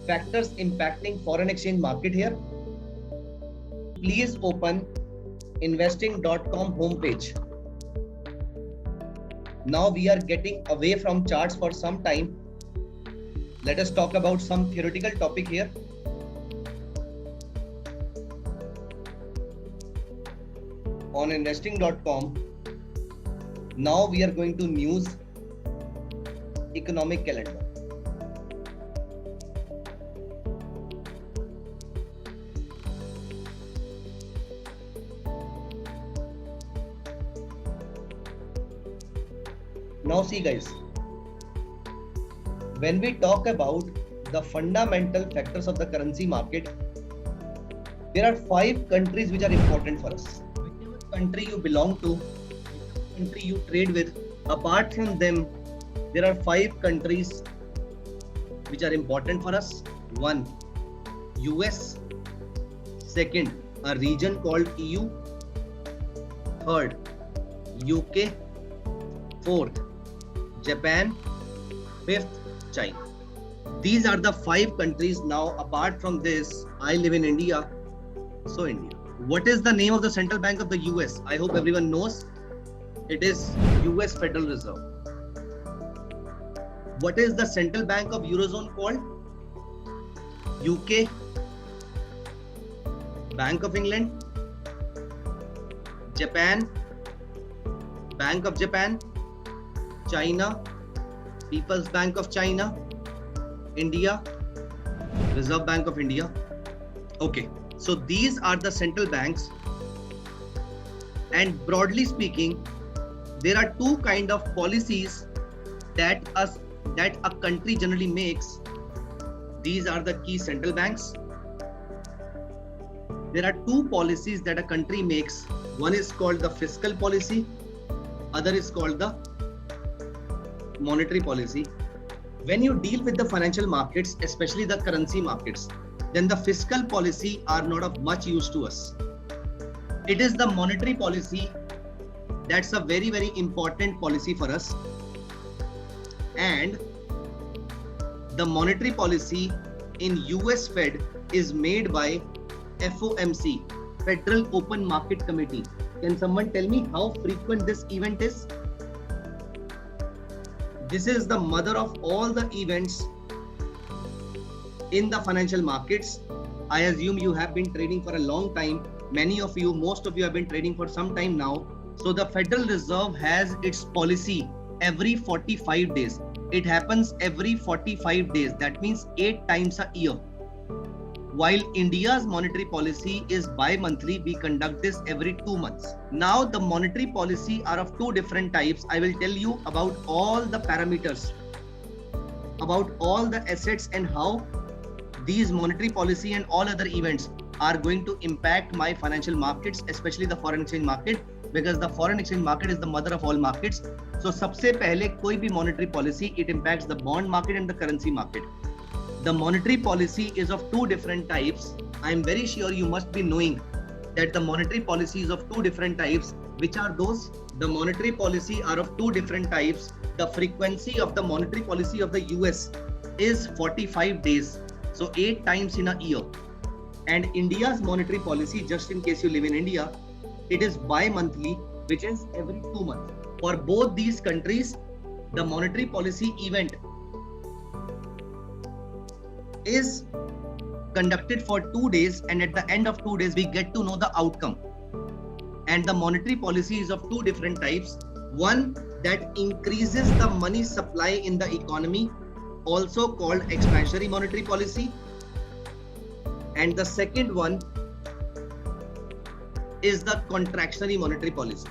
factors impacting foreign exchange market here. Please open investing.com homepage. Now we are getting away from charts for some time. Let us talk about some theoretical topic here. On investing.com, now we are going to news economic calendar. Now see guys, when we talk about the fundamental factors of the currency market, there are 5 countries which are important for us. Whichever country you belong to, whichever country you trade with, apart from them, there are 5 countries which are important for us. 1, US. Second, a region called EU. Third, UK. Fourth, Japan. Fifth, China. These are the 5 countries. Now, apart from this, I live in India. So India. What is the name of the central bank of the US? I hope everyone knows. It is US Federal Reserve. What is the central bank of Eurozone called? UK. Bank of England. Japan. Bank of Japan. China, People's Bank of China, India, Reserve Bank of India. Okay, so these are the central banks, and broadly speaking, there are 2 kind of policies that a country generally makes. These are the key central banks. There are 2 policies that a country makes. One is called the fiscal policy, other is called the monetary policy. When you deal with the financial markets, especially the currency markets, then the fiscal policy are not of much use to us. It is the monetary policy that's a very, very important policy for us. And the monetary policy in US Fed is made by FOMC, Federal Open Market Committee. Can someone tell me how frequent this event is? This is the mother of all the events in the financial markets. I assume you have been trading for a long time. Many of you, most of you have been trading for some time now. So the Federal Reserve has its policy every 45 days. It happens every 45 days. That means 8 times a year. While India's monetary policy is bi-monthly, we conduct this every 2 months. Now the monetary policy are of 2 different types. I will tell you about all the parameters, about all the assets and how these monetary policy and all other events are going to impact my financial markets, especially the foreign exchange market, because the foreign exchange market is the mother of all markets. So सबसे पहले कोई भी monetary policy, it impacts the bond market and the currency market. The monetary policy is of 2 different types. I am very sure you must be knowing that the monetary policy is of 2 different types. Which are those? The monetary policy are of 2 different types. The frequency of the monetary policy of the US is 45 days. So 8 times in a year. And India's monetary policy, just in case you live in India, it is bi-monthly, which is every 2 months. For both these countries, the monetary policy event is conducted for 2 days, and at the end of 2 days we get to know the outcome. And the monetary policy is of 2 different types. One that increases the money supply in the economy, also called expansionary monetary policy, and the second one is the contractionary monetary policy.